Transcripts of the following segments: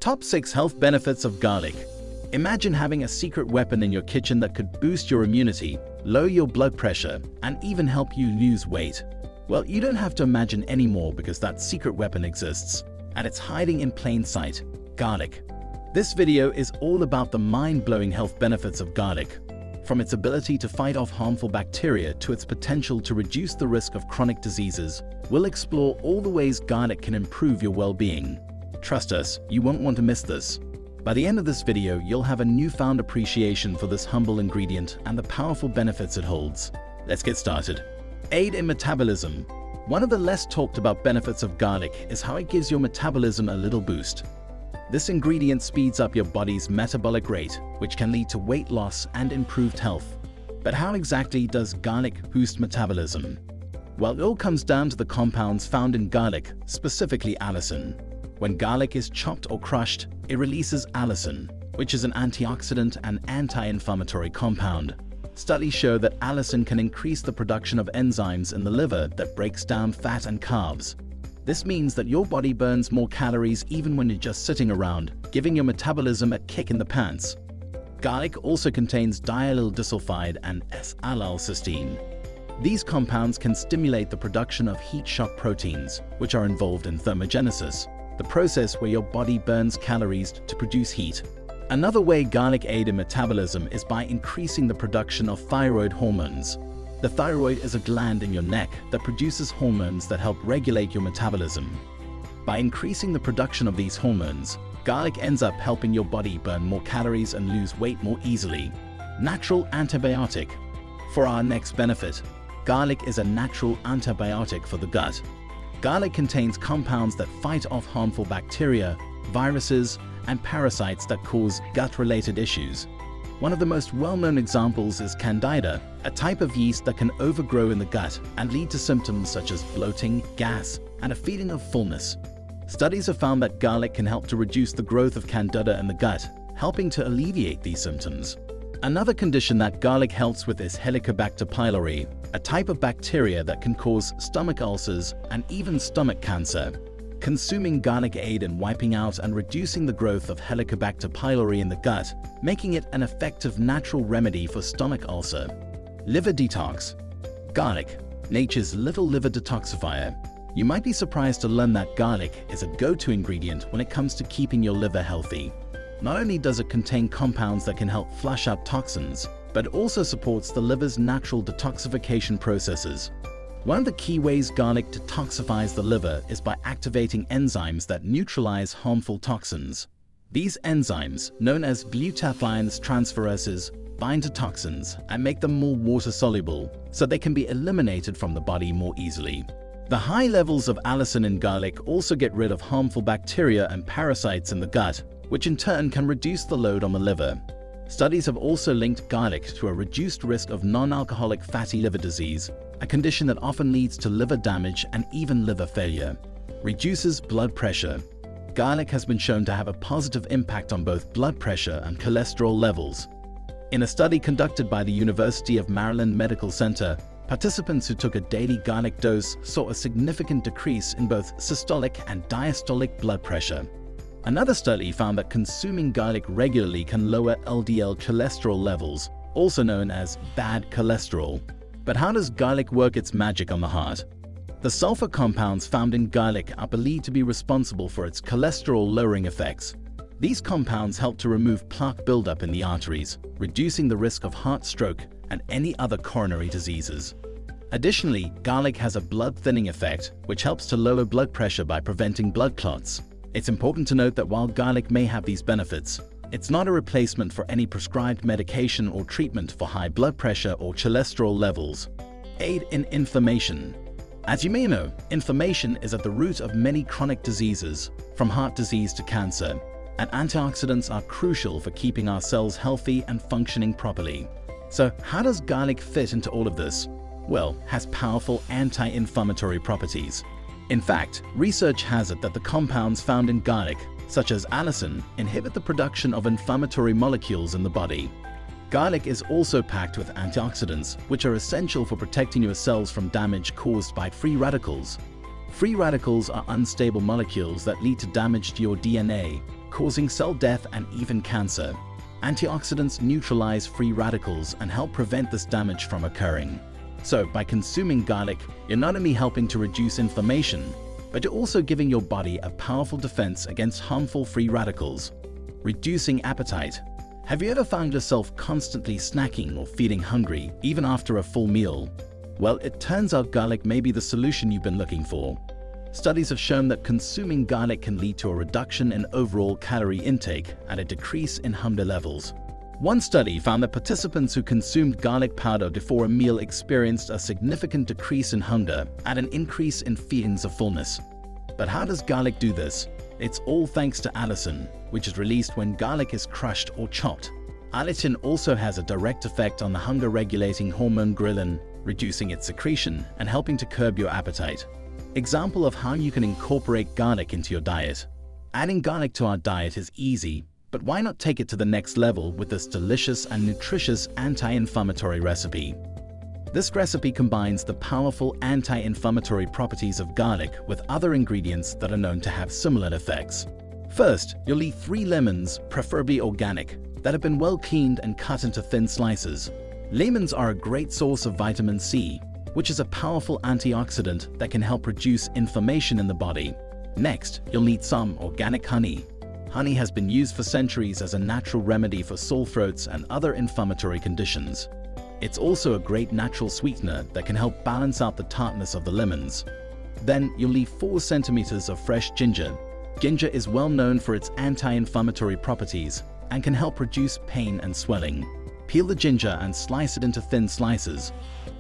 Top 6 health benefits of garlic. Imagine having a secret weapon in your kitchen that could boost your immunity, lower your blood pressure, and even help you lose weight. Well, you don't have to imagine anymore because that secret weapon exists, and it's hiding in plain sight: garlic. This video is all about the mind-blowing health benefits of garlic. From its ability to fight off harmful bacteria to its potential to reduce the risk of chronic diseases, we'll explore all the ways garlic can improve your well-being. Trust us, you won't want to miss this. By the end of this video, you'll have a newfound appreciation for this humble ingredient and the powerful benefits it holds. Let's get started. Aid in metabolism. One of the less talked about benefits of garlic is how it gives your metabolism a little boost. This ingredient speeds up your body's metabolic rate, which can lead to weight loss and improved health. But how exactly does garlic boost metabolism? Well, it all comes down to the compounds found in garlic, specifically allicin. When garlic is chopped or crushed, it releases allicin, which is an antioxidant and anti-inflammatory compound. Studies show that allicin can increase the production of enzymes in the liver that breaks down fat and carbs. This means that your body burns more calories even when you're just sitting around, giving your metabolism a kick in the pants. Garlic also contains diallyl disulfide and S-allylcysteine. These compounds can stimulate the production of heat shock proteins, which are involved in thermogenesis, the process where your body burns calories to produce heat. Another way garlic aids in metabolism is by increasing the production of thyroid hormones. The thyroid is a gland in your neck that produces hormones that help regulate your metabolism. By increasing the production of these hormones, garlic ends up helping your body burn more calories and lose weight more easily. Natural antibiotic. For our next benefit, garlic is a natural antibiotic for the gut. Garlic contains compounds that fight off harmful bacteria, viruses, and parasites that cause gut-related issues. One of the most well-known examples is Candida, a type of yeast that can overgrow in the gut and lead to symptoms such as bloating, gas, and a feeling of fullness. Studies have found that garlic can help to reduce the growth of Candida in the gut, helping to alleviate these symptoms. Another condition that garlic helps with is Helicobacter pylori, a type of bacteria that can cause stomach ulcers and even stomach cancer. Consuming garlic aids in wiping out and reducing the growth of Helicobacter pylori in the gut, making it an effective natural remedy for stomach ulcer. Liver detox. Garlic, nature's little liver detoxifier. You might be surprised to learn that garlic is a go-to ingredient when it comes to keeping your liver healthy. Not only does it contain compounds that can help flush out toxins, but it also supports the liver's natural detoxification processes. One of the key ways garlic detoxifies the liver is by activating enzymes that neutralize harmful toxins. These enzymes, known as glutathione transferases, bind to toxins and make them more water-soluble, so they can be eliminated from the body more easily. The high levels of allicin in garlic also get rid of harmful bacteria and parasites in the gut, which in turn can reduce the load on the liver. Studies have also linked garlic to a reduced risk of non-alcoholic fatty liver disease, a condition that often leads to liver damage and even liver failure. Reduces blood pressure. Garlic has been shown to have a positive impact on both blood pressure and cholesterol levels. In a study conducted by the University of Maryland Medical Center, participants who took a daily garlic dose saw a significant decrease in both systolic and diastolic blood pressure. Another study found that consuming garlic regularly can lower LDL cholesterol levels, also known as bad cholesterol. But how does garlic work its magic on the heart? The sulfur compounds found in garlic are believed to be responsible for its cholesterol-lowering effects. These compounds help to remove plaque buildup in the arteries, reducing the risk of heart stroke and any other coronary diseases. Additionally, garlic has a blood-thinning effect, which helps to lower blood pressure by preventing blood clots. It's important to note that while garlic may have these benefits, it's not a replacement for any prescribed medication or treatment for high blood pressure or cholesterol levels. Aid in inflammation. As you may know, inflammation is at the root of many chronic diseases, from heart disease to cancer, and antioxidants are crucial for keeping our cells healthy and functioning properly. So how does garlic fit into all of this? Well, it has powerful anti-inflammatory properties. In fact, research has it that the compounds found in garlic, such as allicin, inhibit the production of inflammatory molecules in the body. Garlic is also packed with antioxidants, which are essential for protecting your cells from damage caused by free radicals. Free radicals are unstable molecules that lead to damage to your DNA, causing cell death and even cancer. Antioxidants neutralize free radicals and help prevent this damage from occurring. So, by consuming garlic, you're not only helping to reduce inflammation, but you're also giving your body a powerful defense against harmful free radicals. Reducing appetite. Have you ever found yourself constantly snacking or feeling hungry, even after a full meal? Well, it turns out garlic may be the solution you've been looking for. Studies have shown that consuming garlic can lead to a reduction in overall calorie intake and a decrease in hunger levels. One study found that participants who consumed garlic powder before a meal experienced a significant decrease in hunger and an increase in feelings of fullness. But how does garlic do this? It's all thanks to allicin, which is released when garlic is crushed or chopped. Allicin also has a direct effect on the hunger-regulating hormone ghrelin, reducing its secretion and helping to curb your appetite. Example of how you can incorporate garlic into your diet. Adding garlic to our diet is easy, but why not take it to the next level with this delicious and nutritious anti-inflammatory recipe? This recipe combines the powerful anti-inflammatory properties of garlic with other ingredients that are known to have similar effects. First, you'll need 3 lemons, preferably organic, that have been well cleaned and cut into thin slices. Lemons are a great source of vitamin C, which is a powerful antioxidant that can help reduce inflammation in the body. Next, you'll need some organic honey. Honey has been used for centuries as a natural remedy for sore throats and other inflammatory conditions. It's also a great natural sweetener that can help balance out the tartness of the lemons. Then you'll need 4 centimeters of fresh ginger. Ginger is well known for its anti-inflammatory properties and can help reduce pain and swelling. Peel the ginger and slice it into thin slices.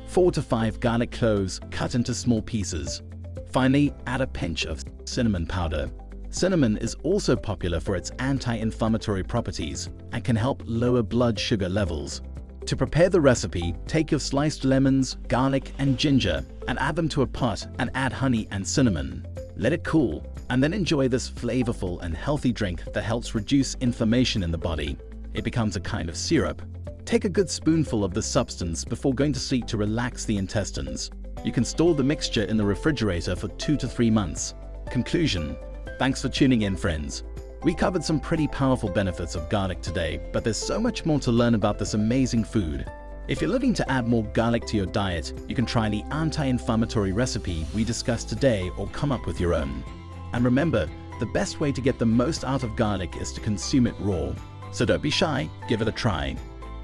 4 to 5 garlic cloves cut into small pieces. Finally, add a pinch of cinnamon powder. Cinnamon is also popular for its anti-inflammatory properties and can help lower blood sugar levels. To prepare the recipe, take your sliced lemons, garlic, and ginger and add them to a pot and add honey and cinnamon. Let it cool, and then enjoy this flavorful and healthy drink that helps reduce inflammation in the body. It becomes a kind of syrup. Take a good spoonful of the substance before going to sleep to relax the intestines. You can store the mixture in the refrigerator for 2 to 3 months. Conclusion. Thanks for tuning in, friends. We covered some pretty powerful benefits of garlic today, but there's so much more to learn about this amazing food. If you're looking to add more garlic to your diet, you can try the anti-inflammatory recipe we discussed today or come up with your own. And remember, the best way to get the most out of garlic is to consume it raw. So don't be shy, give it a try.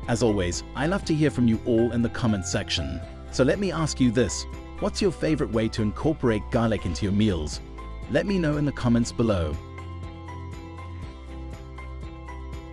As always, I love to hear from you all in the comments section. So let me ask you this, what's your favorite way to incorporate garlic into your meals? Let me know in the comments below.